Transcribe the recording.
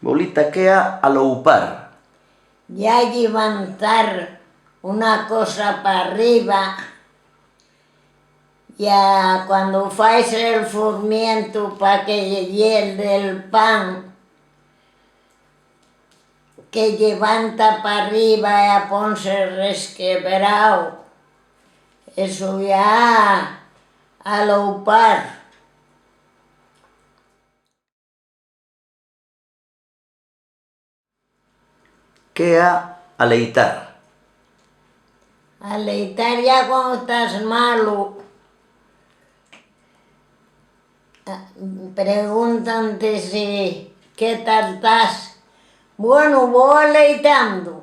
Bolita, ¿qué a aloupar? Ya levantar una cosa para arriba, ya cuando fais el formiento para que hielde el pan, que levanta para arriba y a ponse resquebrado, eso ya aloupar. ¿Qué a aleitar? Aleitar ya cuando estás malo, pregúntate si qué tal estás. Bueno, voy aleitando.